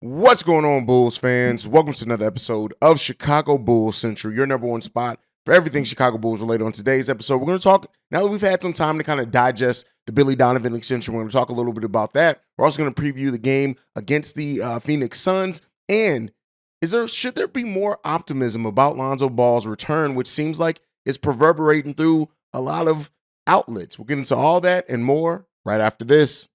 What's going on, Bulls fans? Welcome to another episode of Chicago Bulls Central, your number one spot for everything Chicago Bulls related. On today's episode, we're going to talk, now that we've had some time to kind of digest the Billy Donovan extension, we're going to talk a little bit about that. We're also going to preview the game against the Phoenix Suns. And should there be more optimism about Lonzo Ball's return, which seems like it's reverberating through a lot of outlets? We'll get into all that and more right after this.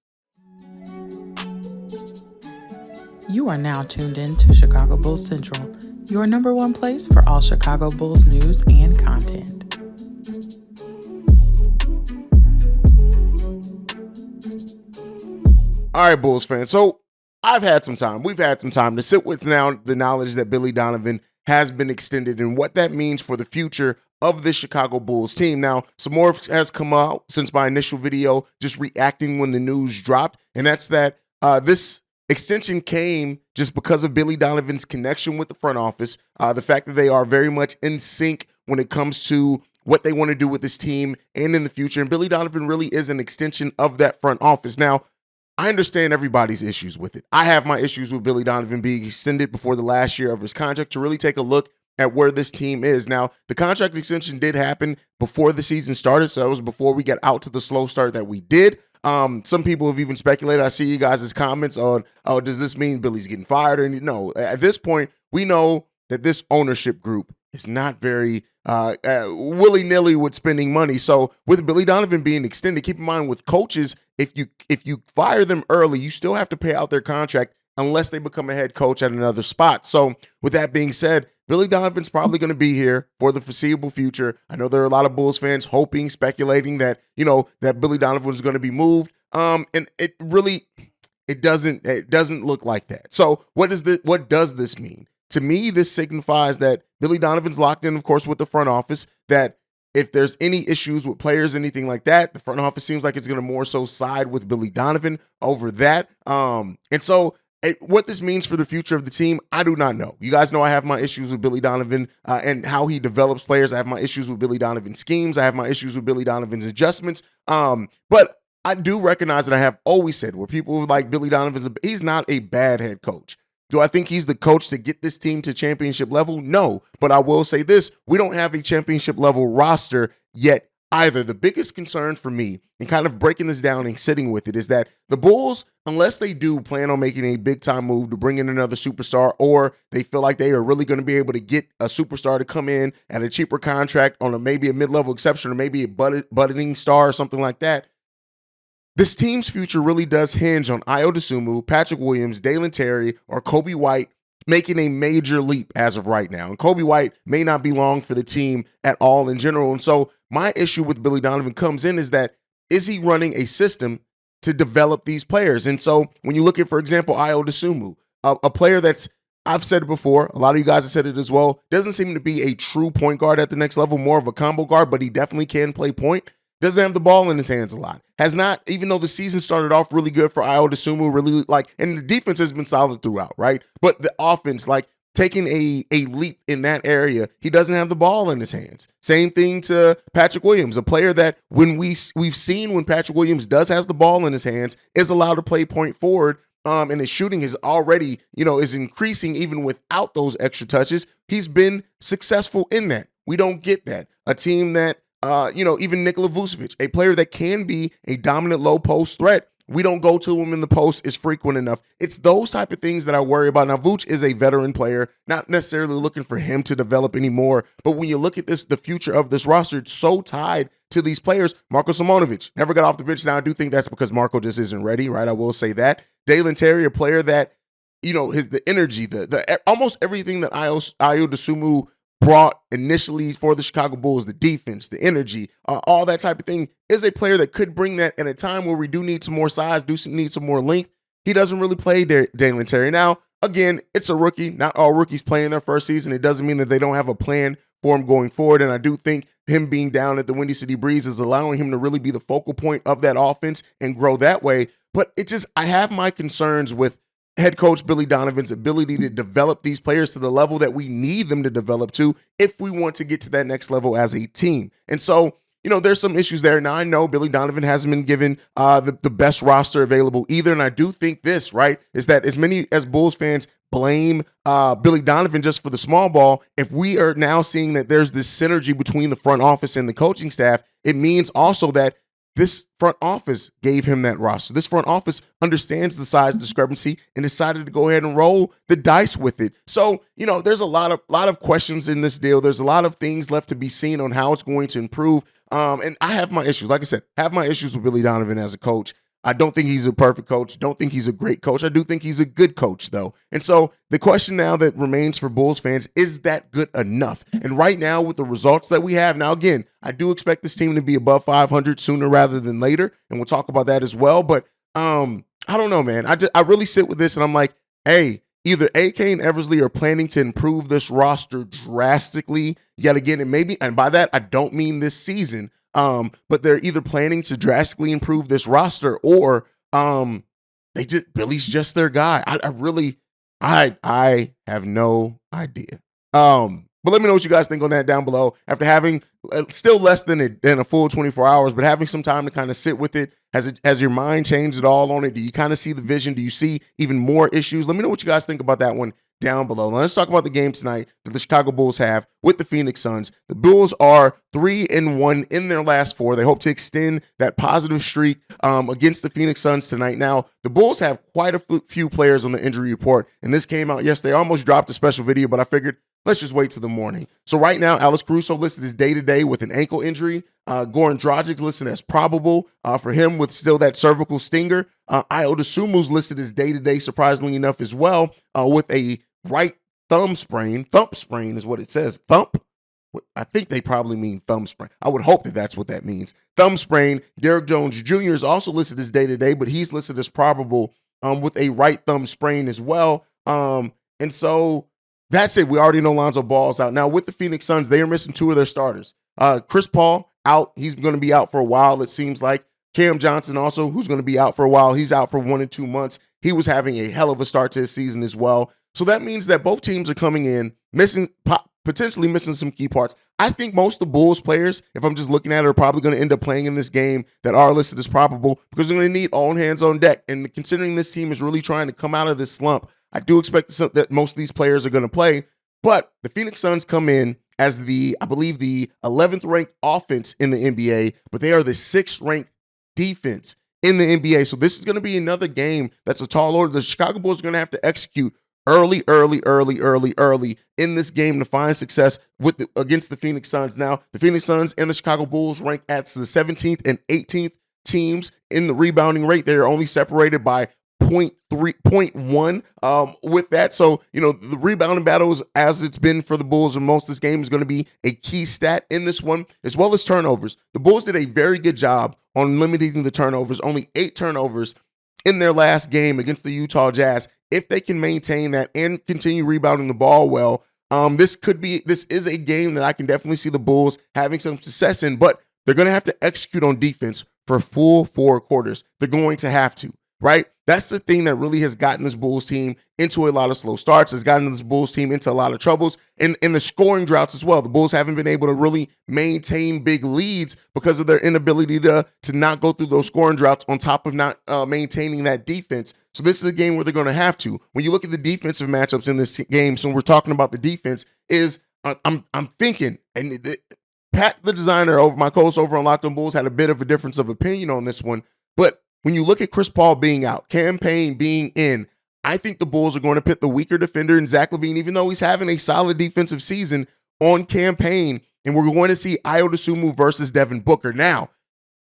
You are now tuned in to Chicago Bulls Central, your number one place for all Chicago Bulls news and content. All right, Bulls fans. So we've had some time to sit with now the knowledge that Billy Donovan has been extended and what that means for the future of the Chicago Bulls team. Now, some more has come out since my initial video, just reacting when the news dropped, and that's that this extension came just because of Billy Donovan's connection with the front office, the fact that they are very much in sync when it comes to what they want to do with this team and in the future. And Billy Donovan really is an extension of that front office. Now, I understand everybody's issues with it. I have my issues with Billy Donovan being extended before the last year of his contract to really take a look at where this team is. Now, the contract extension did happen before the season started, so that was before we got out to the slow start that we did. Some people have even speculated. I see you guys' comments on, oh, does this mean Billy's getting fired? Or no, at this point, we know that this ownership group is not very willy-nilly with spending money. So with Billy Donovan being extended, keep in mind with coaches, if you fire them early, you still have to pay out their contract unless they become a head coach at another spot. So with that being said, Billy Donovan's probably going to be here for the foreseeable future. I know there are a lot of Bulls fans hoping, speculating that, that Billy Donovan is going to be moved. And it doesn't look like that. So what does this mean? To me, this signifies that Billy Donovan's locked in, of course, with the front office, that if there's any issues with players, anything like that, the front office seems like it's going to more so side with Billy Donovan over that. What this means for the future of the team, I do not know. You guys know I have my issues with Billy Donovan and how he develops players. I have my issues with Billy Donovan's schemes. I have my issues with Billy Donovan's adjustments. But I do recognize that I have always said where people like Billy Donovan, he's not a bad head coach. Do I think he's the coach to get this team to championship level? No. But I will say this, we don't have a championship level roster yet either. The biggest concern for me, and kind of breaking this down and sitting with it, is that the Bulls, unless they do plan on making a big-time move to bring in another superstar, or they feel like they are really going to be able to get a superstar to come in at a cheaper contract on maybe a mid-level exception or maybe a budding star or something like that, this team's future really does hinge on Ayo Dosunmu, Patrick Williams, Dalen Terry, or Kobe White making a major leap as of right now. And Kobe White may not be long for the team at all in general. And so my issue with Billy Donovan comes in is he running a system to develop these players? And so when you look at, for example, Ayo Dosunmu, a player that's, I've said it before, a lot of you guys have said it as well, doesn't seem to be a true point guard at the next level, more of a combo guard, but he definitely can play point. Doesn't have the ball in his hands a lot. Has not, even though the season started off really good for Ayo Dosunmu, really and the defense has been solid throughout, right? But the offense, taking a leap in that area, he doesn't have the ball in his hands. Same thing to Patrick Williams, a player that when we've seen when Patrick Williams has the ball in his hands, is allowed to play point forward, and his shooting is already, is increasing even without those extra touches. He's been successful in that. We don't get that. A team that, even Nikola Vucevic, a player that can be a dominant low post threat, we don't go to him in the post as frequent enough. It's those type of things that I worry about. Now, Vooch is a veteran player, not necessarily looking for him to develop anymore. But when you look at this, the future of this roster, it's so tied to these players. Marko Simonovic never got off the bench. Now, I do think that's because Marco just isn't ready, right? I will say that. Dalen Terry, a player that, the energy, the almost everything that Ayo Dosunmu brought initially for the Chicago Bulls, the defense, the energy, all that type of thing, is a player that could bring that at a time where we do need some more size, need some more length. He doesn't really play Dalen Terry. Now, again, it's a rookie. Not all rookies play in their first season. It doesn't mean that they don't have a plan for him going forward, and I do think him being down at the Windy City Breeze is allowing him to really be the focal point of that offense and grow that way. But I have my concerns with head coach Billy Donovan's ability to develop these players to the level that we need them to develop to if we want to get to that next level as a team. And so there's some issues there. Now, I know Billy Donovan hasn't been given the best roster available either. And I do think this, right, is that as many as Bulls fans blame Billy Donovan just for the small ball, if we are now seeing that there's this synergy between the front office and the coaching staff, it means also that this front office gave him that roster. This front office understands the size discrepancy and decided to go ahead and roll the dice with it. So, there's a lot of questions in this deal. There's a lot of things left to be seen on how it's going to improve. And I have my issues. Like I said, have my issues with Billy Donovan as a coach. I don't think he's a perfect coach. Don't think he's a great coach. I do think he's a good coach, though. And so the question now that remains for Bulls fans, is that good enough? And right now, with the results that we have, now again, I do expect this team to be above 500 sooner rather than later, and we'll talk about that as well. But I don't know, man. I really sit with this, and I'm like, hey, either AK and Eversley are planning to improve this roster drastically yet again, and by that I don't mean this season. But they're either planning to drastically improve this roster, or Billy's just their guy. I have no idea. But let me know what you guys think on that down below. After having still less than a full 24 hours, but having some time to kind of sit with it, has your mind changed at all on it? Do you kind of see the vision? Do you see even more issues? Let me know what you guys think about that one down below. Now, let's talk about the game tonight that the Chicago Bulls have with the Phoenix Suns. The Bulls are 3-1 in their last 4. They hope to extend that positive streak against the Phoenix Suns tonight. Now, the Bulls have quite a few players on the injury report, and this came out yesterday. I almost dropped a special video, but I figured let's just wait till the morning. So right now, Alex Caruso listed as day-to-day with an ankle injury. Goran Dragic listed as probable for him with still that cervical stinger. Ayo Dosunmu's listed as day-to-day, surprisingly enough, as well, with a right thumb sprain. Thump sprain is what it says. Thump? I think they probably mean thumb sprain. I would hope that that's what that means. Thumb sprain. Derrick Jones Jr. is also listed as day-to-day, but he's listed as probable with a right thumb sprain as well. And so that's it. We already know Lonzo Ball's out. Now, with the Phoenix Suns, they are missing 2 of their starters. Chris Paul, out. He's going to be out for a while, it seems like. Cam Johnson also, who's going to be out for a while. He's out for 1 and 2 months. He was having a hell of a start to his season as well. So that means that both teams are coming in, potentially missing some key parts. I think most of the Bulls players, if I'm just looking at it, are probably going to end up playing in this game that are listed as probable because they're going to need all hands on deck. And considering this team is really trying to come out of this slump, I do expect that most of these players are going to play. But the Phoenix Suns come in as I believe the 11th ranked offense in the NBA, but they are the 6th ranked defense in the NBA. So this is going to be another game that's a tall order. The Chicago Bulls are going to have to execute early in this game to find success against the Phoenix Suns. Now, the Phoenix Suns and the Chicago Bulls rank as the 17th and 18th teams in the rebounding rate. They are only separated by 0.1 with that. So, the rebounding battles, as it's been for the Bulls in most of this game, is going to be a key stat in this one, as well as turnovers. The Bulls did a very good job on limiting the turnovers, only 8 turnovers in their last game against the Utah Jazz. If they can maintain that and continue rebounding the ball well, this is a game that I can definitely see the Bulls having some success in, but they're going to have to execute on defense for full 4 quarters. They're going to have to, right? That's the thing that really has gotten this Bulls team into a lot of slow starts, has gotten this Bulls team into a lot of troubles, and the scoring droughts as well. The Bulls haven't been able to really maintain big leads because of their inability to not go through those scoring droughts on top of not maintaining that defense. So this is a game where they're going to have to. When you look at the defensive matchups in this game, so we're talking about the defense, I'm thinking, and Pat, the designer, over my co-host over on Locked On Bulls, had a bit of a difference of opinion on this one, but when you look at Chris Paul being out, Cam Payne being in, I think the Bulls are going to pit the weaker defender in Zach LaVine, even though he's having a solid defensive season, on Cam Payne, and we're going to see Ayo Dosunmu versus Devin Booker. Now,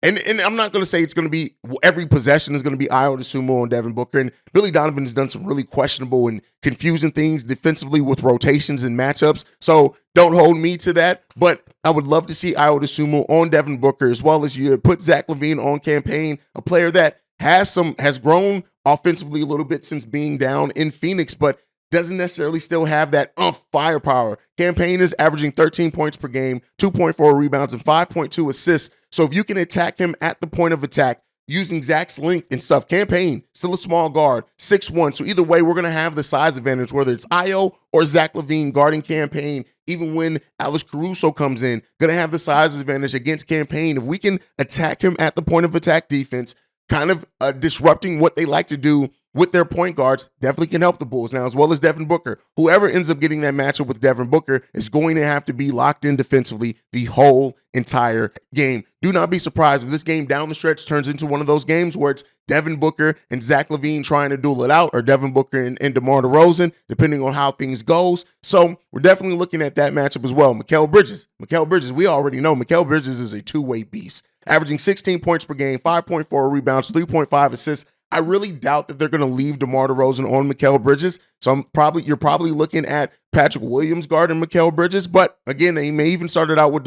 and I'm not going to say it's going to be every possession is going to be Ayo Dosunmu on Devin Booker, and Billy Donovan has done some really questionable and confusing things defensively with rotations and matchups, so don't hold me to that, but I would love to see Ayo Dosunmu on Devin Booker, as well as you put Zach LaVine on Cam Payne, a player that has grown offensively a little bit since being down in Phoenix, but doesn't necessarily still have that firepower. Cam Payne is averaging 13 points per game, 2.4 rebounds, and 5.2 assists. So if you can attack him at the point of attack using Zach's length and stuff, Cam Payne, still a small guard, 6'1". So either way, we're going to have the size advantage, whether it's Ayo or Zach LaVine guarding Cam Payne even when Alex Caruso comes in, going to have the size advantage against Campaign. If we can attack him at the point of attack defense, kind of disrupting what they like to do with their point guards, definitely can help the Bulls. Now, as well as Devin Booker. Whoever ends up getting that matchup with Devin Booker is going to have to be locked in defensively the whole entire game. Do not be surprised if this game down the stretch turns into one of those games where it's Devin Booker and Zach LaVine trying to duel it out, or Devin Booker and DeMar DeRozan, depending on how things goes. So we're definitely looking at that matchup as well. Mikal Bridges, we already know Mikal Bridges is a two-way beast, averaging 16 points per game, 5.4 rebounds, 3.5 assists. I really doubt that they're going to leave DeMar DeRozan on Mikal Bridges. So you're probably looking at Patrick Williams guarding Mikal Bridges. But again, they may even start it out with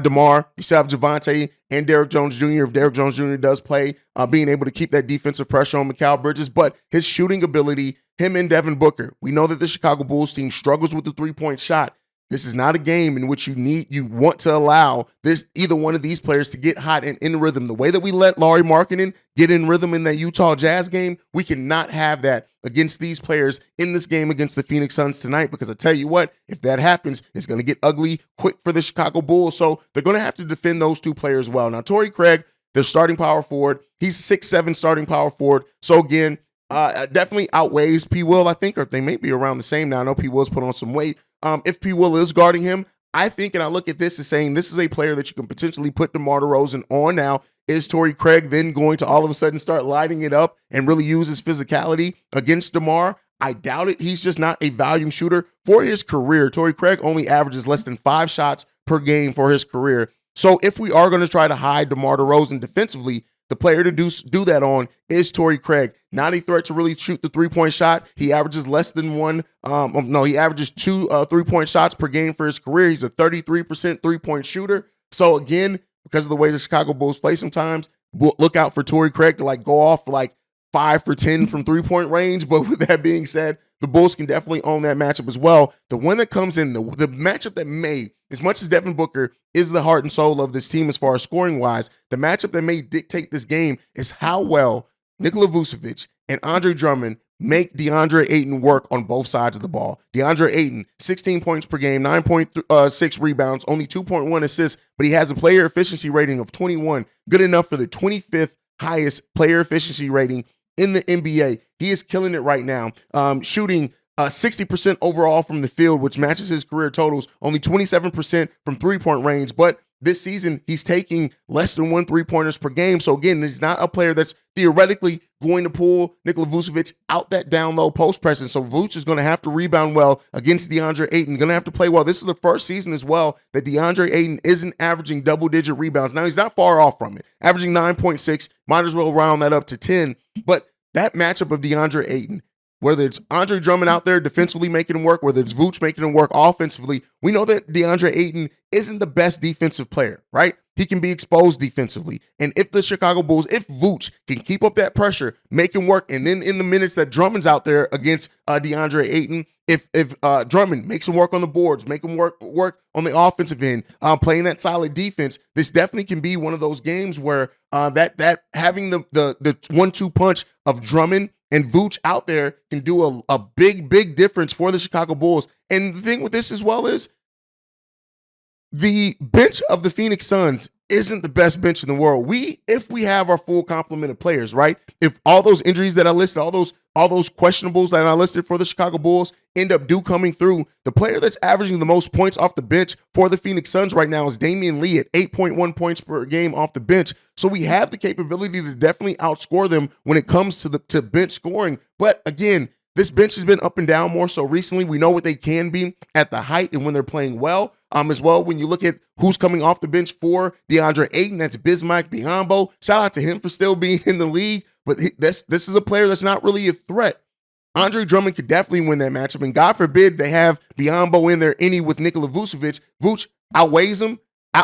DeMar. You still have Javante and Derrick Jones Jr. If Derrick Jones Jr. does play, being able to keep that defensive pressure on Mikal Bridges. But his shooting ability, him and Devin Booker. We know that the Chicago Bulls team struggles with the three-point shot. This is not a game in which you want to allow either one of these players to get hot and in rhythm. The way that we let Lauri Markkanen get in rhythm in that Utah Jazz game, we cannot have that against these players in this game against the Phoenix Suns tonight, because I tell you what, if that happens, it's going to get ugly quick for the Chicago Bulls. So they're going to have to defend those two players well. Now, Torrey Craig, their starting power forward, he's 6'7" starting power forward. So again, definitely outweighs P. Will, I think, or they may be around the same now. I know P. Will's put on some weight. If P. Will is guarding him, I think, and I look at this as saying this is a player that you can potentially put DeMar DeRozan on now. Is Torrey Craig then going to all of a sudden start lighting it up and really use his physicality against DeMar? I doubt it. He's just not a volume shooter for his career. Torrey Craig only averages less than 5 shots per game for his career. So if we are going to try to hide DeMar DeRozan defensively, the player to do that on is Torrey Craig. Not a threat to really shoot the three-point shot. He averages less than one. He averages 2 three-point shots per game for his career. He's a 33% three-point shooter. So again, because of the way the Chicago Bulls play sometimes, look out for Torrey Craig to go off for 5 for 10 from three-point range. But with that being said, the Bulls can definitely own that matchup as well. The one that comes in, the matchup that may, as much as Devin Booker is the heart and soul of this team as far as scoring-wise, the matchup that may dictate this game is how well Nikola Vucevic and Andre Drummond make DeAndre Ayton work on both sides of the ball. DeAndre Ayton, 16 points per game, 9.6 rebounds, only 2.1 assists, but he has a player efficiency rating of 21, good enough for the 25th highest player efficiency rating in the NBA. He is killing it right now, shooting 60% overall from the field, which matches his career totals, only 27% from three-point range. But this season, he's taking less than 1 3-pointers per game. So again, he's not a player that's theoretically going to pull Nikola Vucevic out that down low post pressing. So Vuce is going to have to rebound well against DeAndre Ayton. Going to have to play well. This is the first season as well that DeAndre Ayton isn't averaging double-digit rebounds. Now, he's not far off from it, averaging 9.6. Might as well round that up to 10. But that matchup of DeAndre Ayton, whether it's Andre Drummond out there defensively making him work, whether it's Vooch making him work offensively, we know that DeAndre Ayton isn't the best defensive player, right? He can be exposed defensively. And if the Chicago Bulls, if Vooch can keep up that pressure, make him work, and then in the minutes that Drummond's out there against DeAndre Ayton, if Drummond makes him work on the boards, make him work on the offensive end, playing that solid defense, this definitely can be one of those games where that having the 1-2 punch of Drummond and Vooch out there can do a big difference for the Chicago Bulls. And the thing with this as well is the bench of the Phoenix Suns isn't the best bench in the world. If we have our full complement of players, right? If all those injuries that I listed, all those questionables that I listed for the Chicago Bulls end up coming through, the player that's averaging the most points off the bench for the Phoenix Suns right now is Damian Lee at 8.1 points per game off the bench. So we have the capability to definitely outscore them when it comes to bench scoring. But again, this bench has been up and down more so recently. We know what they can be at the height and when they're playing well. As well, when you look at who's coming off the bench for DeAndre Ayton, that's Bismack Biyombo. Shout out to him for still being in the league. But this is a player that's not really a threat. Andre Drummond could definitely win that matchup. And God forbid they have Biyombo in there with Nikola Vucevic. Vooch outweighs him,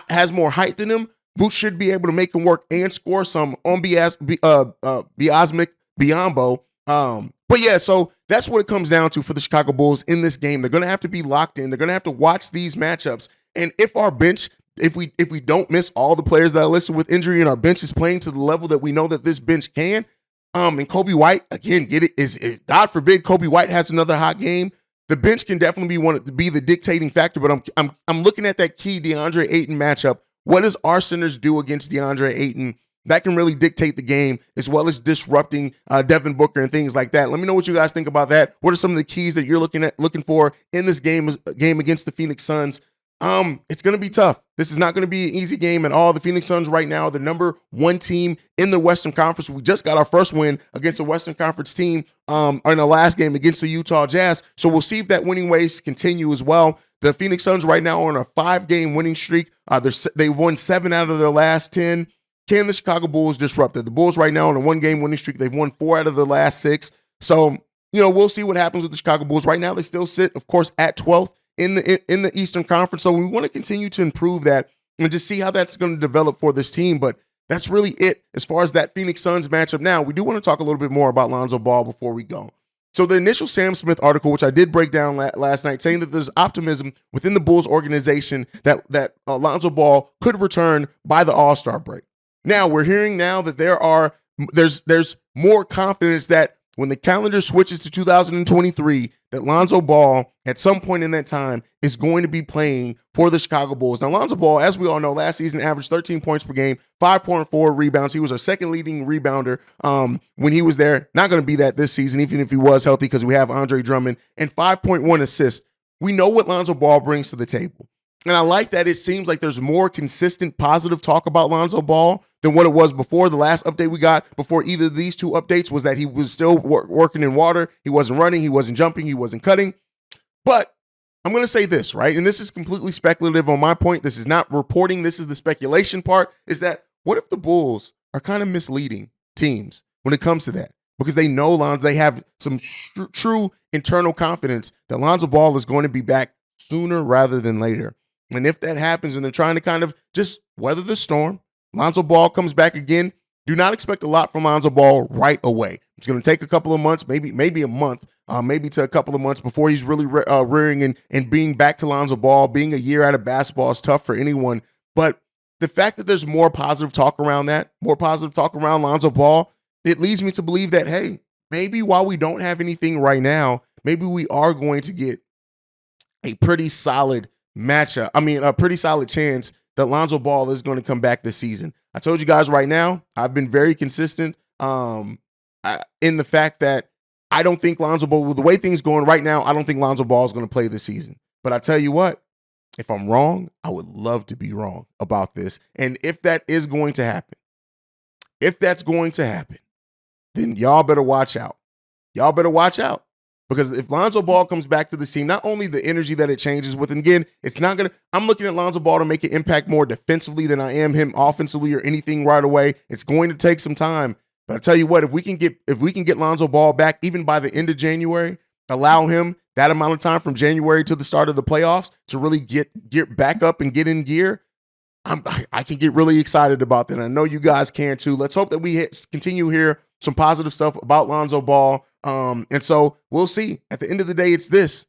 has more height than him. Vooch should be able to make him work and score some on Bismack Biyombo. But yeah, so that's what it comes down to for the Chicago Bulls in this game. They're going to have to be locked in. They're going to have to watch these matchups. And if our bench, if we don't miss all the players that I listed with injury and our bench is playing to the level that we know that this bench can, and Kobe White, again, God forbid Kobe White has another hot game. the bench can definitely be the dictating factor, but I'm looking at that key DeAndre Ayton matchup. What does our centers do against DeAndre Ayton? That can really dictate the game, as well as disrupting Devin Booker and things like that. Let me know what you guys think about that. What are some of the keys that you're looking for in this game against the Phoenix Suns? It's going to be tough. This is not going to be an easy game at all. The Phoenix Suns right now are the number 1 team in the Western Conference. We just got our first win against the Western Conference team in the last game against the Utah Jazz. So we'll see if that winning ways continue as well. The Phoenix Suns right now are on a 5-game winning streak. They've won 7 out of their last 10. Can the Chicago Bulls disrupt it? The Bulls right now on a 1-game winning streak. They've won 4 out of the last 6. So, we'll see what happens with the Chicago Bulls. Right now, they still sit, of course, at 12th in the Eastern Conference. So we want to continue to improve that and just see how that's going to develop for this team. But that's really it as far as that Phoenix Suns matchup. Now, we do want to talk a little bit more about Lonzo Ball before we go. So the initial Sam Smith article, which I did break down last night, saying that there's optimism within the Bulls organization that Lonzo Ball could return by the All-Star break. Now, we're hearing now that there's more confidence that when the calendar switches to 2023, that Lonzo Ball, at some point in that time, is going to be playing for the Chicago Bulls. Now, Lonzo Ball, as we all know, last season averaged 13 points per game, 5.4 rebounds. He was our second leading rebounder when he was there. Not going to be that this season, even if he was healthy, because we have Andre Drummond, and 5.1 assists. We know what Lonzo Ball brings to the table. And I like that it seems like there's more consistent positive talk about Lonzo Ball than what it was before. The last update we got before either of these 2 updates was that he was still working in water. He wasn't running. He wasn't jumping. He wasn't cutting. But I'm going to say this, right? And this is completely speculative on my point. This is not reporting. This is the speculation part, is that what if the Bulls are kind of misleading teams when it comes to that? Because they know they have some true internal confidence that Lonzo Ball is going to be back sooner rather than later. And if that happens and they're trying to kind of just weather the storm, Lonzo Ball comes back again, do not expect a lot from Lonzo Ball right away. It's going to take a couple of months, maybe a month, maybe to a couple of months before he's really rearing and being back to Lonzo Ball. Being a year out of basketball is tough for anyone. But the fact that there's more positive talk around Lonzo Ball, it leads me to believe that, hey, maybe while we don't have anything right now, maybe we are going to get a pretty solid a pretty solid chance that Lonzo Ball is going to come back this season. I told you guys right now, I've been very consistent in the fact that I don't think Lonzo Ball, with the way things going right now, I don't think Lonzo Ball is going to play this season. But I tell you what, if I'm wrong, I would love to be wrong about this. And if that is going to happen, then y'all better watch out. Because if Lonzo Ball comes back to the team, not only the energy that it changes with, and again, I'm looking at Lonzo Ball to make an impact more defensively than I am him offensively or anything right away. It's going to take some time. But I tell you what, if we can get Lonzo Ball back even by the end of January, allow him that amount of time from January to the start of the playoffs to really get back up and get in gear, I can get really excited about that. And I know you guys can too. Let's hope that we continue to hear some positive stuff about Lonzo Ball. And so we'll see. At the end of the day, it's this.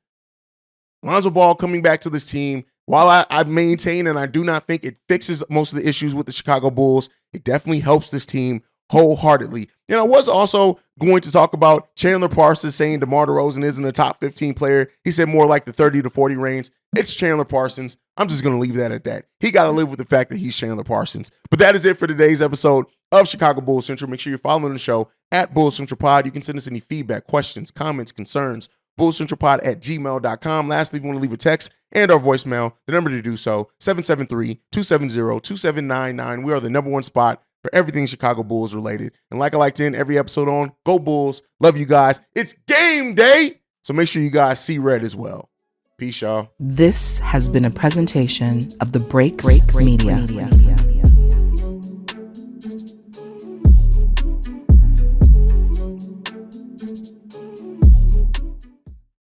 Lonzo Ball coming back to this team, while I maintain and I do not think it fixes most of the issues with the Chicago Bulls, it definitely helps this team wholeheartedly. And I was also going to talk about Chandler Parsons saying DeMar DeRozan isn't a top 15 player. He said more like the 30 to 40 range. It's Chandler Parsons. I'm just going to leave that at that. He got to live with the fact that he's Chandler Parsons. But that is it for today's episode of Chicago Bulls Central. Make sure you're following the show at Bulls Central Pod. You can send us any feedback, questions, comments, concerns, bullscentralpod@gmail.com. Lastly, if you want to leave a text and our voicemail, the number to do so, 773-270-2799. We are the number 1 spot for everything Chicago Bulls related. And like I like to end every episode on, go Bulls. Love you guys. It's game day. So make sure you guys see red as well. Peace, y'all. This has been a presentation of the Break Media.